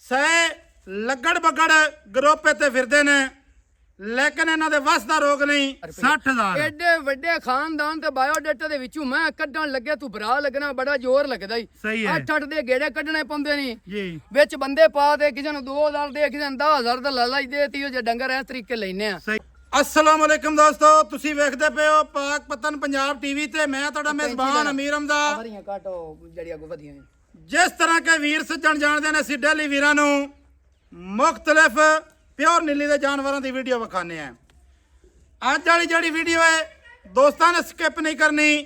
ਸਹਿ ਲੱਗੜ ਬੱਗੜ ਗਰੋਪੇ ਤੇ ਫਿਰਦੇ ਨੇ ਲੇਕਿਨ ਇਹਨਾਂ ਦੇ ਵਸ ਦਾ ਰੋਗ ਨਹੀਂ। 60,000 ਐਡੇ ਵੱਡੇ ਖਾਨਦਾਨ ਤੇ ਬਾਇਓਡਾਟਾ ਦੇ ਵਿੱਚੋਂ ਮੈਂ ਕੱਢਣ ਲੱਗੇ ਤੂੰ ਭਰਾ ਲੱਗਣਾ ਬੜਾ ਜ਼ੋਰ ਲੱਗਦਾ ਈ। ਸਹੀ ਹੈ 8-8 ਦੇ ਗੇੜੇ ਕੱਢਣੇ ਪੈਂਦੇ ਨਹੀਂ ਜੀ। ਵਿੱਚ ਬੰਦੇ ਪਾ ਦੇ ਕਿਸੇ ਨੂੰ 2,000 ਦੇ ਕਿਸੇ ਨੂੰ 10,000 ਦਾ ਲਾਲਾ ਦੇਤੀ ਉਹ ਜੇ ਡੰਗਰ ਇਸ ਤਰੀਕੇ ਲੈਨੇ ਆ। ਸਹੀ। अस्सलाम वालेकुम दोस्तों, तुसी वेखदे पे हो पाक पतन पंजाब टीवी ते मैं तुहाडा मेज़बान अमीर हमदा। भरियां काटो जड़ियां को वधियां जिस तरह के वीर सज्जन जानते ने सिद्धे ਲਈ ਵੀਰਾਂ ਨੂੰ मुख्तलिफ प्योर नीली ਦੇ ਜਾਨਵਰਾਂ ਦੀ ਵੀਡੀਓ ਵਿਖਾਣੇ ਆ। ਅੱਜ ਵਾਲੀ ਜਿਹੜੀ ਵੀਡੀਓ ਹੈ ਦੋਸਤਾਂ ਨੇ ਸਕਿਪ ਨਹੀਂ ਕਰਨੀ।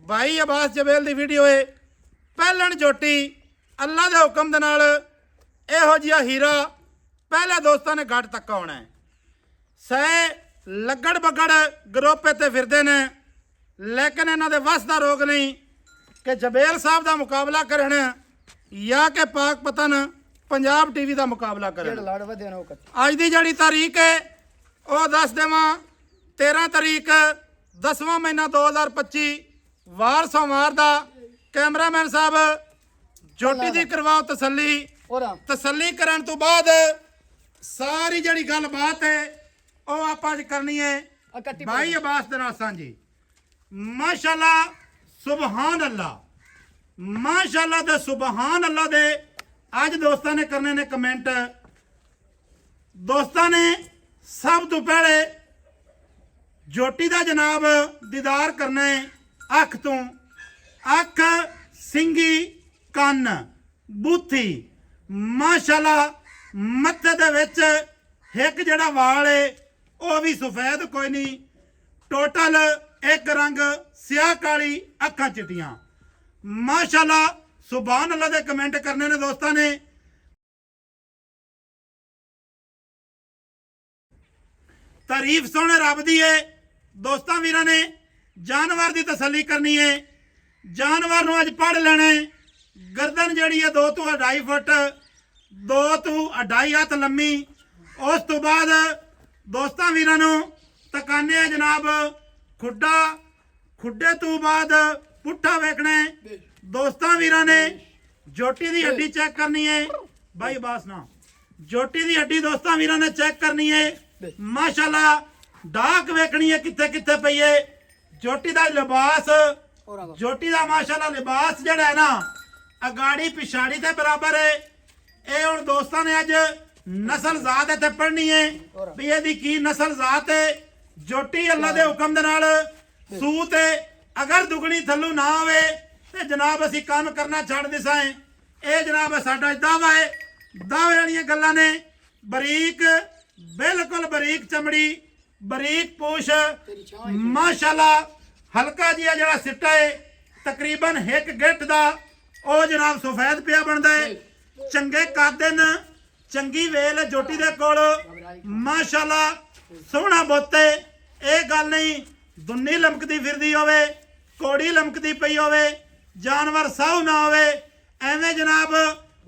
ਭਾਈ ਅਬਾਸ ਜਬੇਲ ਦੀ ਵੀਡੀਓ ਹੈ। ਪਹਿਲਣ ਜੋਟੀ ਅੱਲਾ ਦੇ ਹੁਕਮ ਦੇ ਨਾਲ ਇਹੋ ਜਿਹਾ ਹੀਰਾ ਪਹਿਲੇ ਦੋਸਤਾਂ ਨੇ ਗੱਡ ਤੱਕ ਆਉਣਾ ਹੈ। ਸਹਿ ਲੱਗੜ ਬੱਗੜ ਗਰੋਪੇ ਤੇ ਫਿਰਦੇ ਨੇ ਲੇਕਿਨ ਇਹਨਾਂ ਦੇ ਵਸ ਦਾ ਰੋਗ ਨਹੀਂ ਕਿ ਜਬੇਲ ਸਾਹਿਬ ਦਾ ਮੁਕਾਬਲਾ ਕਰਨ ਜਾਂ ਕਿ ਪਾਕ ਪਤਨ ਪੰਜਾਬ ਟੀਵੀ ਦਾ ਮੁਕਾਬਲਾ ਕਰਨ। ਲੜ ਵਧਿਆ ਨਾ ਅੱਜ ਦੀ ਜਿਹੜੀ ਤਾਰੀਖ ਹੈ ਉਹ ਦੱਸ ਦੇਵਾਂ 13 ਤਰੀਕ 10ਵਾਂ ਮਹੀਨਾ 2025 ਵਾਰ ਸੋਮਵਾਰ ਦਾ। ਕੈਮਰਾਮੈਨ ਸਾਹਿਬ ਜੋਟੀ ਦੀ ਕਰਵਾਓ ਤਸੱਲੀ। ਤਸੱਲੀ ਕਰਨ ਤੋਂ ਬਾਅਦ ਸਾਰੀ ਜਿਹੜੀ ਗੱਲਬਾਤ ਹੈ ਉਹ ਆਪਾਂ ਅੱਜ ਕਰਨੀ ਹੈ ਭਾਈ ਅਬਾਸ ਦੇ ਨਾਲ ਸਾਂਝੀ। ਮਾਸ਼ਾਅੱਲਾ ਸੁਬਹਾਨ ਅੱਲਾ, ਮਾਸ਼ਾਅੱਲਾ ਤੇ ਸੁਬਹਾਨ ਅੱਲਾ ਦੇ ਅੱਜ ਦੋਸਤਾਂ ਨੇ ਕਰਨੇ ਨੇ ਕਮੈਂਟ। ਦੋਸਤਾਂ ਨੇ ਸਭ ਤੋਂ ਪਹਿਲੇ ਜੋਟੀ ਦਾ ਜਨਾਬ ਦੀਦਾਰ ਕਰਨਾ ਹੈ ਅੱਖ ਤੋਂ। ਅੱਖ, ਸਿੰਗੀ, ਕੰਨ, ਬੂਥੀ, ਮਾਸ਼ਾਅੱਲਾ ਮੱਥੇ ਦੇ ਵਿੱਚ ਇੱਕ ਜਿਹੜਾ ਵਾਲ ਹੈ ਉਹ ਵੀ ਸਫੈਦ ਕੋਈ ਨਹੀਂ, ਟੋਟਲ ਇੱਕ ਰੰਗ ਸਿਆਹ ਕਾਲੀ, ਅੱਖਾਂ ਚਿੱਟੀਆਂ। ਮਾਸ਼ਾਅੱਲਾ ਸੁਭਾਨ ਅੱਲਾ ਦੇ ਕਮੈਂਟ ਕਰਨੇ ਨੇ ਦੋਸਤਾਂ ਨੇ। ਤਾਰੀਫ ਸੋਹਣੇ ਰੱਬ ਦੀ ਹੈ। ਦੋਸਤਾਂ ਵੀਰਾਂ ਨੇ ਜਾਨਵਰ ਦੀ ਤਸੱਲੀ ਕਰਨੀ ਹੈ। ਜਾਨਵਰ ਨੂੰ ਅੱਜ ਪੜ ਲੈਣਾ ਹੈ। ਗਰਦਨ ਜਿਹੜੀ ਹੈ 2 ਤੋਂ 2.5 ਫੁੱਟ 2 ਤੋਂ 2.5 ਹੱਥ ਲੰਮੀ। ਉਸ ਤੋਂ ਬਾਅਦ ਦੋਸਤਾਂ ਵੀਰਾਂ ਨੂੰ ਤਕਾਨੇ ਆ ਜਨਾਬ ਖੁੱਡਾ, ਖੁੱਡੇ ਤੋਂ ਬਾਅਦ ਪੁੱਠਾ ਵੇਖਣਾ ਹੈ। ਦੋਸਤਾਂ ਵੀਰਾਂ ਨੇ ਜੋਟੀ ਦੀ ਹੱਡੀ ਚੈੱਕ ਕਰਨੀ ਹੈ। ਬਾਈ ਬਾਸ ਨਾ ਜੋਟੀ ਦੀ ਹੱਡੀ ਦੋਸਤਾਂ ਵੀਰਾਂ ਨੇ ਚੈੱਕ ਕਰਨੀ ਹੈ। ਮਾਸ਼ਾਅੱਲਾ ਡਾਕ ਵੇਖਣੀ ਹੈ ਕਿੱਥੇ ਕਿੱਥੇ ਪਈ ਹੈ। ਜੋਟੀ ਦਾ ਲਿਬਾਸ, ਜੋਟੀ ਦਾ ਮਾਸ਼ਾਅੱਲਾ ਲਿਬਾਸ ਜਿਹੜਾ ਹੈ ਨਾ ਅਗਾੜੀ ਪਿਛਾੜੀ ਦੇ ਬਰਾਬਰ ਹੈ। ਇਹ ਹੁਣ ਦੋਸਤਾਂ ਨੇ ਅੱਜ ਨਸਲ ਜ਼ਾਤ ਇੱਥੇ ਪੜ੍ਹਨੀ ਹੈ ਵੀ ਇਹਦੀ ਕੀ ਨਸਲ ਜ਼ਾਤ ਹੈ। ਜੋਟੀ ਅੱਲਾ ਦੇ ਹੁਕਮ ਦੇ ਨਾਲ ਸੂਤ ਹੈ। ਅਗਰ ਦੁਗਣੀ ਥੱਲੂ ਨਾ ਹੋਵੇ ਤੇ ਜਨਾਬ ਅਸੀਂ ਕੰਮ ਕਰਨਾ ਛੱਡ ਦਿਸਾਂ। ਇਹ ਜਨਾਬ ਸਾਡਾ ਦਾਵਾ ਹੈ। ਦਾਅਵੇ ਵਾਲੀਆਂ ਗੱਲਾਂ ਨੇ। ਬਰੀਕ, ਬਿਲਕੁਲ ਬਰੀਕ ਚਮੜੀ, ਬਰੀਕ ਪੂਛ, ਮਾਸ਼ਾਅੱਲਾ ਹਲਕਾ ਜਿਹਾ ਜਿਹੜਾ ਸਿੱਟਾ ਹੈ ਤਕਰੀਬਨ 1 ਗਿੱਠ ਦਾ ਉਹ ਜਨਾਬ ਸਫੈਦ ਪਿਆ ਬਣਦਾ ਹੈ। ਚੰਗੇ ਕਾਦਨ, ਚੰਗੀ ਵੇਲ ਜੋਟੀ ਦੇ ਕੋਲ, ਮਾਸ਼ਾਅੱਲਾ ਸੋਹਣਾ ਬੋਤੇ। ਇਹ ਗੱਲ ਨਹੀਂ ਦੁੰਨੀ ਲਮਕਦੀ ਫਿਰਦੀ ਹੋਵੇ, ਕੋੜੀ ਲਮਕਦੀ ਪਈ ਹੋਵੇ, ਜਾਨਵਰ ਸਾਊ ਨਾ ਹੋਵੇ। ਐਵੇਂ ਜਨਾਬ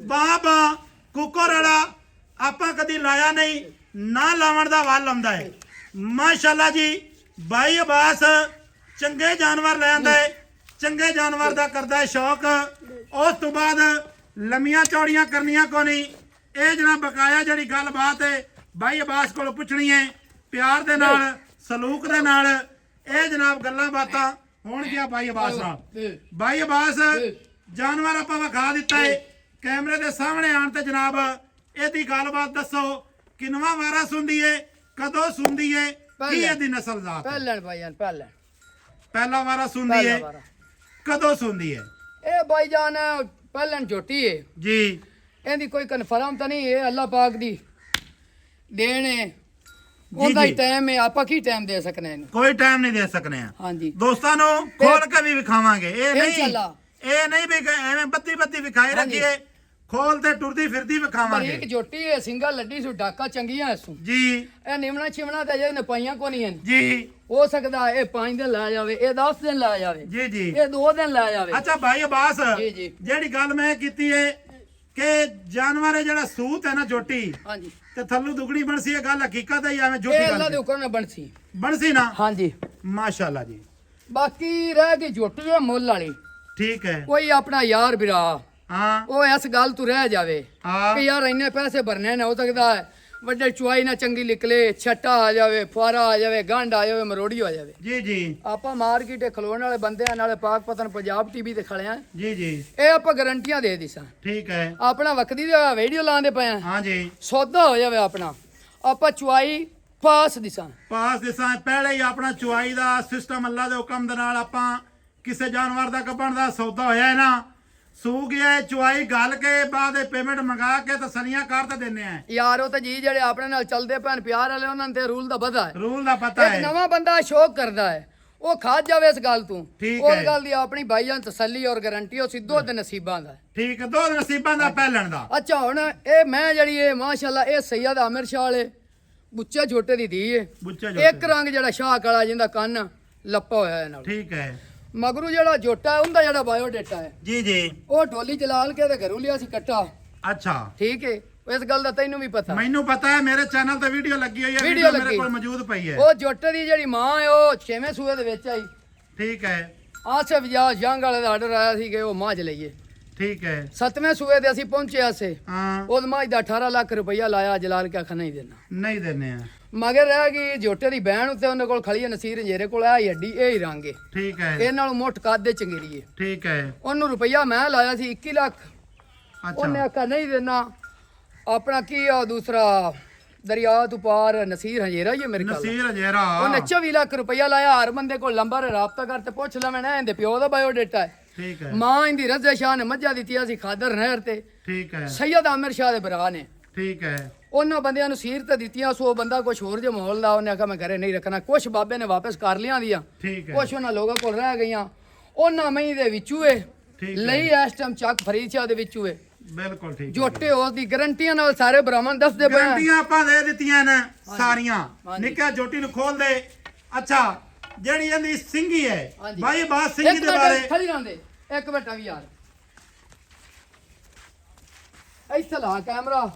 ਬਾਂ ਕੁੱਕਰ ਵਾਲਾ ਆਪਾਂ ਕਦੀ ਲਾਇਆ ਨਹੀਂ, ਨਾ ਲਾਵਣ ਦਾ ਵੱਲ ਆਉਂਦਾ ਹੈ। ਮਾਸ਼ਾਅੱਲਾ ਜੀ ਭਾਈ ਅਬਾਸ ਚੰਗੇ ਜਾਨਵਰ ਲੈ ਆਂਦਾ ਹੈ, ਚੰਗੇ ਜਾਨਵਰ ਦਾ ਕਰਦਾ ਹੈ ਸ਼ੌਕ। ਉਸ ਤੋਂ ਬਾਅਦ ਲੰਮੀਆਂ ਚੌੜੀਆਂ ਕਰਨੀਆਂ ਕੋ ਨਹੀਂ। ਇਹ ਜਨਾਬ ਬਕਾਇਆ ਜਿਹੜੀ ਗੱਲਬਾਤ ਹੈ ਭਾਈ ਅਬਾਸ ਕੋਲ ਪੁੱਛਣੀ ਹੈ ਪਿਆਰ ਦੇ ਨਾਲ, ਸਲੂਕ ਦੇ ਨਾਲ। ਇਹ ਜਨਾਬ ਗੱਲਾਂ ਬਾਤਾਂ ਹੋਣਗੀਆਂ ਭਾਈ ਅਬਾਸ ਨਾਲ। ਭਾਈ ਅਬਾਸ ਜਾਨਵਰ ਆਪਾਂ ਵਿਖਾ ਦਿੱਤਾ ਹੈ ਕੈਮਰੇ ਦੇ ਸਾਹਮਣੇ ਆਣ ਤੇ ਜਨਾਬ ਇਹਦੀ ਗੱਲਬਾਤ ਦੱਸੋ। ਕਿੰਨਵਾਂ ਵਾਰਾ ਸੁਣਦੀ ਹੈ, ਕਦੋਂ ਸੁਣਦੀ ਹੈ, ਕੀ ਇਹਦੀ ਨਸਲ ਜ਼ਾਤ ਹੈ? ਪਹਿਲਣ ਭਾਈਆਂ ਪਹਿਲਾ ਵਾਰਾ ਸੁਣਦੀ ਹੈ, ਕਦੋਂ ਸੁਣਦੀ ਹੈ? ਇਹ ਭਾਈਜਾਨ ਪਹਿਲਣ ਝੋਟੀ ਹੈ ਜੀ। ਇਹਦੀ ਕੋਈ ਕਨਫਰਮ ਤਾਂ ਨਹੀਂ। ਇਹ ਅੱਲਾਹ ਪਾਕ ਦੀ ਦੇਣ ਹੈ, ਉਹਦਾ ਹੀ ਟਾਈਮ ਹੈ। ਆਪਾਂ ਕੀ ਟਾਈਮ ਦੇ ਸਕਨੇ ਇਹਨੂੰ? ਕੋਈ ਟਾਈਮ ਨਹੀਂ ਦੇ ਸਕਨੇ ਆ। ਹਾਂਜੀ ਦੋਸਤਾਂ ਨੂੰ ਖੋਲ ਕੇ ਵੀ ਵਿਖਾਵਾਂਗੇ। ਇਹ ਇਨਸ਼ਾਅੱਲਾ ਨਹੀਂ ਵੀ ਐਵੇਂ ਬੱਤੀ ਵਿਖਾਈ ਰੱਖੀਏ, ਖੋਲ ਤੇ ਟੁਰਦੀ ਫਿਰਦੀ ਵਿਖਾਵਾਂਗੇ। ਬਰੀਕ ਝੋਟੀ ਹੈ, ਸਿੰਗਾ ਲੱਡੀ ਸੁ ਡਾਕਾ ਚੰਗੀਆਂ ਐਸੂ ਜੀ। ਇਹ ਨਿਮਣਾ ਛਿਮਣਾ ਤੇ ਜੇ ਨਪਾਈਆਂ ਕੋ ਨਹੀਂ ਹਨ ਜੀ। ਹੋ ਸਕਦਾ ਇਹ 5 ਦਿਨ ਲਾ ਜਾਵੇ, ਇਹ 10 ਦਿਨ ਲਾ ਜਾਵੇ, ਜੀ ਜੀ, ਇਹ 2 ਦਿਨ ਲਾ ਜਾਵੇ। ਅੱਛਾ ਭਾਈ ਅਬਾਸ ਜੀ ਜੀ, ਜਿਹੜੀ ਗੱਲ ਮੈਂ ਕੀਤੀ ਹੈ ਕਿ ਜਾਨਵਰ ਹੈ ਜਿਹੜਾ ਸੂਤ ਹੈ ਨਾ ਜੋਟੀ ਹਾਂਜੀ ਤੇ ਥੱਲੂ ਦੁਗਣੀ ਬਣਸੀ। ਇਹ ਗੱਲ ਹਕੀਕਤ ਹੈ ਐਵੇਂ ਇਹ ਝੂਠੀ ਅੱਲਾ ਦੇ ਗੱਲ ਹੁਕਮ ਨਾਲ ਬਣਸੀ। ਬਣਸੀ ਨਾ? ਹਾਂਜੀ ਮਾਸ਼ਾਅੱਲਾ ਜੀ। ਬਾਕੀ ਰਹਿ ਗਈ ਝੋਟੀ ਹੈ ਮੁੱਲ ਵਾਲੀ। ਠੀਕ ਹੈ। ਕੋਈ ਆਪਣਾ ਯਾਰ ਬਿਰਾ ਹਾਂ ਉਹ ਇਸ ਗੱਲ ਤੋਂ ਰਹਿ ਜਾਵੇ ਹਾਂ ਕਿ ਯਾਰ ਇੰਨੇ ਪੈਸੇ ਭਰਨੇ ਨੇ, ਹੋ ਸਕਦਾ ਹੈ ਵੱਡੇ ਚੁਆਈ ਨਾ ਚੰਗੀ ਨਿਕਲੇ, ਛੱਟਾ ਆ ਜਾਵੇ, ਫੁਆਰਾ ਆ ਜਾਵੇ, ਗੰਢ ਆ ਜਾਵੇ, ਮਰੋੜੀ ਆ ਜਾਵੇ। ਜੀ ਜੀ ਆਪਾਂ ਮਾਰਕੀਟ ਖਲੋਣ ਵਾਲੇ ਬੰਦੇ ਆ, ਨਾਲੇ ਪਾਕ ਪਤਨ ਪੰਜਾਬ ਟੀਵੀ ਤੇ ਖੜੇ ਆ। ਜੀ ਜੀ ਇਹ ਆਪਾਂ ਗਰੰਟੀਆਂ ਦੇ ਦਿਸਾਂ, ਠੀਕ ਹੈ ਆਪਣਾ ਵਕਤੀ ਦੀ ਵੀਡੀਓ ਲਾਉਂਦੇ ਪਏ ਆ, ਹਾਂ ਜੀ ਸੌਦਾ ਹੋ ਜਾਵੇ ਆਪਣਾ, ਆਪਾਂ ਚੁਆਈ ਪਾਸ ਦਿਸਾਂ। ਪਾਸ ਦਿਸਾਂ ਪਹਿਲੇ ਹੀ ਆਪਣਾ ਚੁਆਈ ਦਾ ਸਿਸਟਮ ਅੱਲਾ ਦੇ ਹੁਕਮ ਦੇ ਨਾਲ ਆਪਾਂ ਕਿਸੇ ਜਾਨਵਰ ਦਾ ਕੱਪਣ ਦਾ ਸੌਦਾ ਹੋਇਆ ਹੈ ਨਾ, ਸੂ ਗਿਆ ਹੈ, ਚੁਆਈ ਗੱਲ ਕੇ ਬਾਅਦ ਪੇਮੈਂਟ ਮੰਗਾ ਕੇ ਤਸਲੀਆਂ ਕਰ ਤਾਂ ਦਿੰਨੇ ਆ ਯਾਰ ਉਹ ਤਾਂ ਜੀ ਜਿਹੜੇ ਆਪਣੇ ਨਾਲ ਚੱਲਦੇ ਪੈਣ ਪਿਆਰ ਵਾਲੇ, ਉਹਨਾਂ ਨੂੰ ਤੇ ਰੂਲ ਦਾ ਪਤਾ ਹੈ। ਰੂਲ ਦਾ ਪਤਾ ਇੱਕ ਹੈ ਨਵਾਂ ਬੰਦਾ ਸ਼ੌਕ ਕਰਦਾ ਹੈ, ਉਹ ਖਾ ਜਾਵੇ ਇਸ ਗੱਲ ਤੋਂ, ਠੀਕ ਉਸ ਹੈ। ਗੱਲ ਦੀ ਆਪਣੀ ਭਾਈਜਾਨ ਤਸੱਲੀ ਔਰ ਗਾਰੰਟੀ, ਉਹ ਸਿੱਧੋ ਤੇ ਨਸੀਬਾਂ ਦਾ ਹੈ। ਠੀਕ ਹੈ, ਦੋ ਨਸੀਬਾਂ ਦਾ ਪਹਿਲਣ ਦਾ ਅੱਛਾ ਹੁਣ ਇਹ ਮੈਂ ਜਿਹੜੀ ਇਹ ਮਾਸ਼ਾਅੱਲਾ ਇਹ ਸੈयद ਆਮਿਰ ਸ਼ਾਹ ਵਾਲੇ ਬੁੱਚਾ ਛੋਟੇ ਦੀ ਧੀ ਹੈ। ਬੁੱਚਾ ਇੱਕ ਰੰਗ ਜਿਹੜਾ ਸ਼ਾਹ ਕਾਲਾ ਜਿੰਦਾ ਕੰਨ ਲੱਪਾ ਹੋਇਆ ਹੈ ਨਾਲ, ਠੀਕ ਹੈ ਮਗਰੂ ਜਿਹੜਾ ਜੋਟਾ ਹੈ ਉਹਦਾ ਜਿਹੜਾ ਬਾਇਓਡਾਟਾ ਹੈ, ਜੀ ਜੀ ਉਹ ਢੋਲੀ ਜਲਾਲ ਕੇ ਤੇ ਘਰੋਂ ਲਿਆ ਸੀ ਕੱਟਾ। ਅੱਛਾ ਠੀਕ ਹੈ, ਇਸ ਗੱਲ ਦਾ ਤੈਨੂੰ ਵੀ ਪਤਾ। ਮੈਨੂੰ ਪਤਾ ਹੈ, ਮੇਰੇ ਚੈਨਲ ਤੇ ਵੀਡੀਓ ਲੱਗੀ ਹੋਈ ਹੈ, ਵੀਡੀਓ ਵੀਡੀਓ ਮੇਰੇ ਲੱਗੀ। ਕੋਲ ਮੌਜੂਦ ਪਈ ਹੈ। ਉਹ ਜੋਟੇ ਦੀ ਜਿਹੜੀ ਮਾਂ ਹੈ ਉਹ 6ਵੇਂ ਸੂਏ ਦੇ ਵਿੱਚ ਆਈ। ਠੀਕ ਹੈ ਆਸੇ ਵਿਆਹ ਜੰਗ ਵਾਲੇ ਦਾ ਆਰਡਰ ਆਇਆ ਸੀ ਕਿ ਉਹ ਮਾਝ ਲਈਏ। ਠੀਕ ਹੈ 7ਵੇਂ ਸੂਏ ਤੇ ਅਸੀਂ ਪਹੁੰਚੇ ਆਸੇ, ਹਾਂ ਉਹ ਮਾਝ ਦਾ 18 ਲੱਖ ਰੁਪਈਆ ਲਾਇਆ, ਜਲਾਲ ਕੇ ਆਖਾ ਨਹੀਂ ਦੇਣਾ। ਨਹੀਂ ਦਿੰਨੇ ਆ ਮਗਰ ਰਹਿ ਗਈ ਜੋਟੇ ਦੀ ਬਹਿਣ ਉੱਤੇ, ਉਹਨੇ ਕੋਲ ਖੜੀ ਹੈ ਨਸੀਰ ਜੇਰੇ ਕੋਲ ਆ ਹੱਡੀ, ਇਹ ਹੀ ਰੰਗ ਹੈ, ਠੀਕ ਹੈ ਇਹ ਨਾਲ ਮੋਟ ਕਾਦੇ ਚੰਗੇਰੀ ਹੈ। ਠੀਕ ਹੈ ਉਹਨੂੰ ਰੁਪਈਆ ਮੈਂ ਲਾਇਆ ਸੀ 21 ਲੱਖ, ਉਹਨੇ ਅੱਛਾ ਆਖਾ ਨਹੀਂ ਦੇਣਾ। ਆਪਣਾ ਕੀ ਆ ਦੂਸਰਾ ਦਰਿਆ ਤੋਂ ਪਾਰ ਨਸੀਰ ਹਜੇਰਾ ਹੀ ਹੈ ਮੇਰੇ ਕੋਲ, ਨਸੀਰ ਅਜੇਰਾ ਉਹਨੇ 24 ਲੱਖ ਰੁਪਈਆ ਲਾਇਆ। ਹਰ ਬੰਦੇ ਕੋਲ ਨੰਬਰ ਰਾਬਤਾ ਕਰ ਤੇ ਪੁੱਛ ਲਵੇਂ ਨਾ, ਇਹਦੇ ਪਿਓ ਦਾ ਬਾਇਓਡਾਟਾ ਹੈ। ਠੀਕ ਹੈ ਮਾਂ ਇਹਦੀ ਰਜ਼ਾ ਸ਼ਾਹ ਨੇ ਮੱਝਾਂ ਦਿੱਤੀਆਂ ਸੀ ਖਾਦਰ ਨਹਿਰ ਤੇ, ਠੀਕ ਹੈ ਸੈयद ਆਮਿਰ ਸ਼ਾਹ ਦੇ ਭਰਾ ਨੇ ਠੀਕ ਹੈ ਉਹਨਾਂ ਬੰਦਿਆਂ ਨੂੰ ਸੀਰਤ ਦਿੱਤੀਆਂ। ਸੋ ਉਹ ਬੰਦਾ ਕੁਛ ਹੋਰ ਜਿਹਾ ਮਾਹੌਲ ਦਾ, ਉਹਨੇ ਆਖਿਆ ਮੈਂ ਘਰੇ ਨਹੀਂ ਰੱਖਣਾ। ਕੁਛ ਬਾਬੇ ਨੇ ਵਾਪਸ ਕਰ ਲਿਆਂ ਦੀਆਂ, ਠੀਕ ਹੈ ਕੁਛ ਉਹਨਾਂ ਲੋਕਾਂ ਕੋਲ ਰਹਿ ਗਈਆਂ। ਉਹਨਾਂ ਮਈ ਦੇ ਵਿੱਚੋਂ ਇਹ ਠੀਕ ਹੈ ਲਈ ਇਸ ਟਾਈਮ ਚੱਕ ਫਰੀਦ ਸ਼ਾਹ ਦੇ ਵਿੱਚੋਂ ਇਹ ਬਿਲਕੁਲ ਠੀਕ ਹੈ। ਜੋਟੇ ਉਸ ਦੀ ਗਰੰਟੀਆਂ ਨਾਲ ਸਾਰੇ ਬ੍ਰਾਹਮਣ ਦੱਸਦੇ ਪਏ ਆ। ਗਾਰੰਟੀਆਂ ਆਪਾਂ ਦੇ ਦਿੱਤੀਆਂ ਨੇ ਸਾਰੀਆਂ। ਹਾਂਜੀ। ਨਿੱਕਾ ਜੋਟੀ ਨੂੰ ਖੋਲ ਦੇ। ਅੱਛਾ ਜਿਹੜੀ ਇਹਦੀ ਸਿੰਘੀ ਹੈ ਹਾਂਜੀ। ਬਾਈ ਬਾਤ ਸਿੰਘੀ ਇੱਕ ਦੇ ਬਾਰੇ ਮਿੰਟ ਖੜੀ ਰਹਿੰਦੇ, ਇੱਕ ਮਿੰਟ ਵੀ ਯਾਰ ਇੱਥੇ ਲਾ ਕੈਮਰਾ,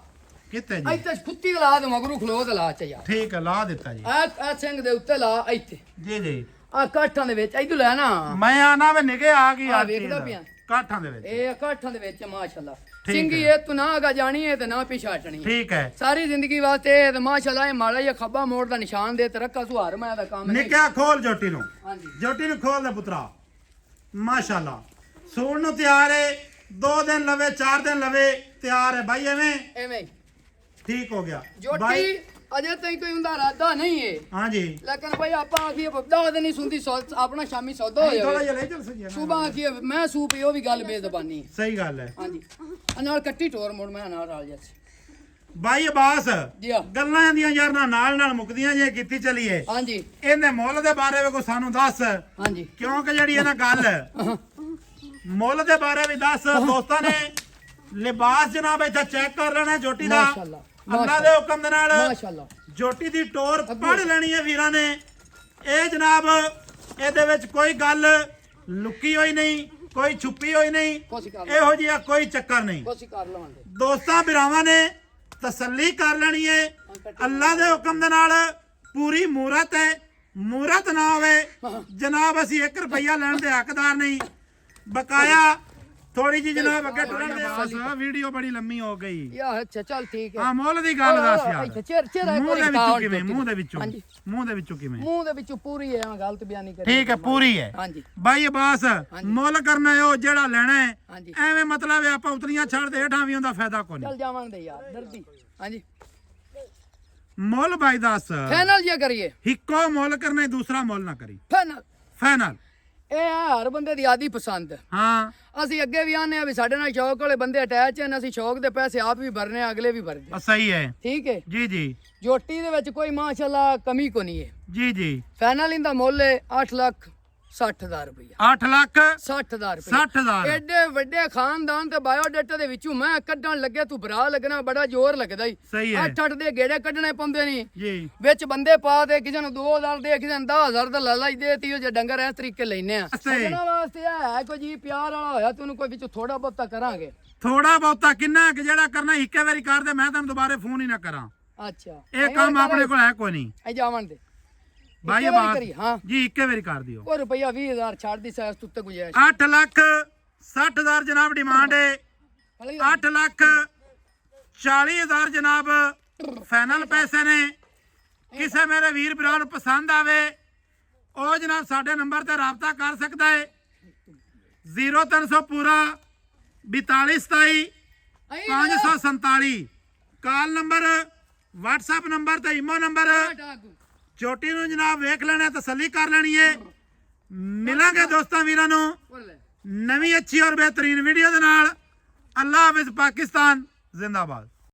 ਕਿੱਥੇ ਜੀ? ਇੱਥੇ ਖੁੱਤੀ ਲਾ ਦੇ ਮਗਰੂ ਖਲੋ ਤੇ ਲਾ ਚ ਯਾਰ, ਠੀਕ ਹੈ ਲਾ ਦਿੱਤਾ ਜੀ। ਆ ਸਿੰਘ ਦੇ ਉੱਤੇ ਲਾ ਇੱਥੇ, ਜੀ ਜੀ ਆ ਕਾਠਾਂ ਦੇ ਵਿੱਚ ਇਧਰ ਲੈ ਨਾ, ਮੈਂ ਆਣਾ ਵੇ ਨਿਗੇ ਆ ਗਈ ਆ ਆ ਵੇਖਦਾ ਪਿਆ। ਕਾਠਾਂ ਦੇ ਵਿੱਚ ਇਹ ਕਾਠਾਂ ਦੇ ਵਿੱਚ ਮਾਸ਼ਾਅੱਲਾ ਠੀਕ ਸਿੰਘੀ ਹੈ। ਇਹ ਤੂੰ ਨਾ ਅਗਾ ਜਾਣੀ ਹੈ ਤੇ ਨਾ ਪਿਛਾ ਹਟਣੀ ਹੈ। ਠੀਕ ਹੈ ਸਾਰੀ ਜ਼ਿੰਦਗੀ ਵਾਸਤੇ ਇਹ ਤੇ ਮਾਸ਼ਾਅੱਲਾ ਇਹ ਮਾੜਾ ਜਿਹਾ ਖੱਬਾ ਮੋੜ ਦਾ ਨਿਸ਼ਾਨ ਦੇ ਤੇ ਰੱਖਾ ਸੁਹਾਰ ਮੈਂ ਦਾ ਕੰਮ ਨਹੀਂ। ਨਿੱਕਾ ਖੋਲ ਜੋਟੀ ਨੂੰ, ਹਾਂਜੀ ਜੋਟੀ ਨੂੰ ਖੋਲ ਦੇ ਪੁੱਤਰਾ। ਮਾਸ਼ਾਅੱਲਾ ਸੂਣ ਨੂੰ ਤਿਆਰ ਹੈ, 2 ਦਿਨ ਲਵੇ 4 ਦਿਨ ਲਵੇ ਤਿਆਰ ਹੈ ਬਾਈ। ਐਵੇਂ ਐਵੇਂ ਹੀ। ਠੀਕ ਹੋ ਗਿਆ ਜੋਟੀ ਅਜੇ ਤਾਈਂ ਕੋਈ ਹੁੰਦਾ ਇਰਾਦਾ ਨਹੀਂ ਹੈ, ਹਾਂਜੀ ਲੇਕਿਨ ਭਾਈ ਆਪਾਂ ਆਖੀਏ ਬਦਾ ਨਹੀਂ ਸੁਣਦੀ ਆਪਣਾ ਸ਼ਾਮੀ ਸੌਦਾ ਹੋ ਥੋੜਾ ਜਾਵੇ। ਜਿਹਾ ਲੈ ਚੱਲ ਸਹੀ ਸੁਬਾ ਆਖੀਏ ਮੈਂ ਸੂਪ ਉਹ ਵੀ ਗੱਲ ਬੇਜ਼ਬਾਨੀ ਹੈ। ਸਹੀ ਗੱਲ ਹੈ ਹਾਂਜੀ ਆ ਨਾਲ ਕੱਟੀ ਟੋਰ ਮੋੜ ਮੈਂ ਨਾਲ ਰਾਲ ਜਾ ਬਾਈ ਅਬਾਸ ਜੀ ਆ। ਗੱਲਾਂ ਦੀਆਂ ਯਾਰ ਨਾਲ ਨਾਲ ਮੁੱਕਦੀਆਂ ਜੇ ਕੀਤੀ ਚਲੀਏ। ਹਾਂਜੀ ਇਹਦੇ ਮੁੱਲ ਦੇ ਬਾਰੇ ਵੀ ਕੋਈ ਸਾਨੂੰ ਦੱਸ, ਹਾਂਜੀ ਕਿਉਂਕਿ ਜਿਹੜੀ ਇਹ ਨਾ ਗੱਲ ਮੁੱਲ ਦੇ ਬਾਰੇ ਵੀ ਦੱਸ। ਦੋਸਤਾਂ ਨੇ ਲਿਬਾਸ ਜਨਾਬ ਇੱਥੇ ਚੈੱਕ ਕਰ ਲੈਣਾ ਜੋਟੀ ਦਾ, ਮਾਸ਼ਾਅੱਲਾ ਅੱਲਾ ਦੇ ਹੁਕਮ ਦੇ ਨਾਲ ਮਾਸ਼ਾਅੱਲਾ ਜੋਟੀ ਦੀ ਟੋਰ ਪੜ ਲੈਣੀ ਹੈ ਵੀਰਾਂ ਨੇ। ਇਹ ਜਨਾਬ ਇਹਦੇ ਵਿੱਚ ਕੋਈ ਗੱਲ ਲੁਕੀ ਹੋਈ ਨਹੀਂ, ਕੋਈ ਛੁਪੀ ਹੋਈ ਨਹੀਂ, ਕੋਸ਼ਿਸ਼ ਕਰ ਇਹੋ ਜਿਹਾ ਕੋਈ ਚੱਕਰ ਨਹੀਂ। ਕੋਸ਼ਿਸ਼ ਕਰ ਲਵਾਂਗੇ। ਦੋਸਤਾਂ ਭਰਾਵਾਂ ਨੇ ਤਸੱਲੀ ਕਰ ਲੈਣੀ ਹੈ। ਅੱਲਾ ਦੇ ਹੁਕਮ ਦੇ ਨਾਲ ਪੂਰੀ ਮੂਰਤ ਹੈ, ਮੂਰਤ ਨਾ ਹੋਵੇ ਜਨਾਬ ਅਸੀਂ 1 ਰੁਪਈਆ ਲੈਣ ਦੇ ਹੱਕਦਾਰ ਨਹੀਂ। ਬਕਾਇਆ ਥੋੜੀ ਜੀ ਜਨਾਬ ਅੱਗੇ ਟੁਰਨ ਦੇ ਬਸ। ਵੀਡੀਓ ਬੜੀ ਲੰਮੀ ਹੋ ਗਈ ਯਾ ਅੱਛਾ ਚੱਲ ਠੀਕ ਹੈ। ਆ ਮੁੱਲ ਦੀ ਗੱਲ ਦੱਸ ਇੱਥੇ ਚਿਰ ਚਿਰ ਯਾਰ। ਇੱਕ ਮੂੰਹ ਦੇ ਵਾਰੀ ਵਿੱਚੋਂ ਕਾਉਣ ਕਿਵੇਂ? ਟੁੱਟ ਮੂੰਹ ਦੇ ਵਿੱਚੋਂ ਹਾਂਜੀ। ਮੂੰਹ ਦੇ ਵਿੱਚੋਂ ਕਿਵੇਂ? ਮੂੰਹ ਦੇ ਵਿੱਚੋਂ ਪੂਰੀ ਹੈ, ਐਵੇਂ ਗਲਤ ਬਿਆਨ ਨਹੀਂ ਕਰੀ। ਠੀਕ ਹੈ ਪੂਰੀ ਹੈ ਹਾਂਜੀ ਬਾਈ ਅਬਾਸ। ਮੁੱਲ ਕਰਨਾ ਹੈ ਉਹ ਜਿਹੜਾ ਲੈਣਾ ਹੈ, ਹਾਂਜੀ ਐਵੇਂ ਮਤਲਬ ਹੈ ਆਪਾਂ ਉਤਲੀਆਂ ਛੱਡ ਦੇ ਹੇਠਾਂ ਵੀ ਉਹਦਾ ਫਾਇਦਾ ਕੋਈ ਨਹੀਂ। ਚੱਲ ਜਾਵਾਂਗੇ ਯਾਰ ਦਰਦੀ। ਹਾਂਜੀ ਮੁੱਲ ਬਾਈ ਦੱਸ। ਫਾਈਨਲ ਜੇ ਕਰੀਏ, ਇੱਕੋ ਮੁੱਲ ਕਰਨਾ ਹੈ, ਦੂਸਰਾ ਮੁੱਲ ਨਾ ਕਰੀ। ਫਾਈਨਲ ਫਾਈਨਲ ਇਹ ਹੈ ਹਰ ਬੰਦੇ ਦੀ ਆਦੀ ਪਸੰਦ। ਹਾਂ ਅਸੀਂ ਅੱਗੇ ਵੀ ਆਨੇ ਆ ਵੀ ਸਾਡੇ ਨਾਲ ਸ਼ੌਕ ਵਾਲੇ ਬੰਦੇ ਅਟੈਚ ਹਨ, ਅਸੀਂ ਸ਼ੌਕ ਦੇ ਪੈਸੇ ਆਪ ਵੀ ਭਰਨੇ ਆ, ਅਗਲੇ ਵੀ ਭਰਦੇ। ਸਹੀ ਹੈ ਠੀਕ ਹੈ ਜੀ ਜੀ ਜੋਟੀ ਦੇ ਵਿੱਚ ਕੋਈ ਮਾਸ਼ਾਅੱਲਾ ਕਮੀ ਕੋ ਨਹੀਂ ਹੈ। ਜੀ ਜੀ ਫਾਈਨਲ ਇਹਦਾ ਮੁੱਲ ਹੈ 8,60,000 ਰੁਪਇਆ। 8 ਲੱਖ 60,000 ਰੁਪਇਆ। 60,000 ਐਡੇ ਵੱਡੇ ਖਾਨਦਾਨ ਤੇ ਬਾਇਓਡਾਟਾ ਦੇ ਵਿੱਚੋਂ ਮੈਂ ਕੱਢਣ ਲੱਗੇ ਤੂੰ ਭਰਾ ਲੱਗਣਾ ਬੜਾ ਜ਼ੋਰ ਲੱਗਦਾ ਹੀ। ਸਹੀ ਹੈ 8-8 ਦੇ ਗੇੜੇ ਕੱਢਣੇ ਪੈਂਦੇ ਨਹੀਂ ਜੀ ਵਿੱਚ ਬੰਦੇ ਪਾ ਦੇ, ਕਿਸੇ ਨੂੰ 2,000 ਦੇ, ਕਿਸੇ ਨੂੰ 10,000 ਦਾ ਲਾਲਾਈ ਦੇ ਤੀ। ਉਹ ਜੇ ਡੰਗਰ ਇਸ ਤਰੀਕੇ ਲੈਨੇ ਆ ਸਹੀ। ਉਹਨਾਂ ਵਾਸਤੇ ਇਹ ਹੈ ਕੋਈ ਜੀ ਪਿਆਰ ਵਾਲਾ ਹੋਇਆ ਤੈਨੂੰ ਕੋਈ ਵਿੱਚੋਂ ਥੋੜਾ ਬਹੁਤਾ ਕਰਾਂਗੇ। ਥੋੜਾ ਬਹੁਤਾ ਕਿੰਨਾ ਕਿ ਜਿਹੜਾ ਕਰਨਾ ਇੱਕੇ ਵਾਰੀ ਕਰ ਦੇ, ਮੈਂ ਤੈਨੂੰ ਦੁਬਾਰੇ ਫੋਨ ਹੀ ਨਾ ਕਰਾਂ। ਅੱਛਾ ਇਹ ਕੰਮ ਆਪਣੇ ਕੋਲ ਹੈ ਕੋਈ ਨਹੀਂ ਐ ਜਾਵਣ ਦੇ ਬਾਈ ਇੱਕੇ ਵਾਰੀ ਬਾਤ ਕਰੀ, ਹਾਂ ਜੀ ਇੱਕੇ ਵਾਰੀ ਕਰ ਦਿਓ। ਕੋਈ ਰੁਪਈਆ 20,000 ਛੱਡ ਦੀ ਸਾਇਸ ਉੱਤੇ ਗੁਜਾਇਸ਼। 8 ਲੱਖ 60,000 ਜਨਾਬ ਡਿਮਾਂਡ ਹੈ। 8,40,000 ਜਨਾਬ ਫਾਈਨਲ ਪੈਸੇ ਨੇ। ਕਿਸੇ ਮੇਰੇ ਵੀਰ ਭਰਾ ਨੂੰ ਪਸੰਦ ਆਵੇ ਉਹ ਜਨਾਬ ਸਾਡੇ ਨੰਬਰ ਤੇ ਰਾਬਤਾ ਕਰ ਸਕਦਾ ਹੈ। 0300 ਪੂਰਾ 4227 547 ਕਾਲ ਨੰਬਰ, WhatsApp ਨੰਬਰ ਤੇ ਈਮੋ ਨੰਬਰ। ਚੋਟੀ ਨੂੰ ਜਨਾਬ ਵੇਖ ਲੈਣਾ, ਤਸੱਲੀ ਕਰ ਲੈਣੀ ਹੈ। ਮਿਲਾਂਗੇ ਦੋਸਤਾਂ ਵੀਰਾਂ ਨੂੰ ਨਵੀਂ ਅੱਛੀ ਔਰ ਬਿਹਤਰੀਨ ਵੀਡੀਓ ਦੇ ਨਾਲ। ਅੱਲਾ ਹਾਫਿਜ਼, ਪਾਕਿਸਤਾਨ ਜ਼ਿੰਦਾਬਾਦ।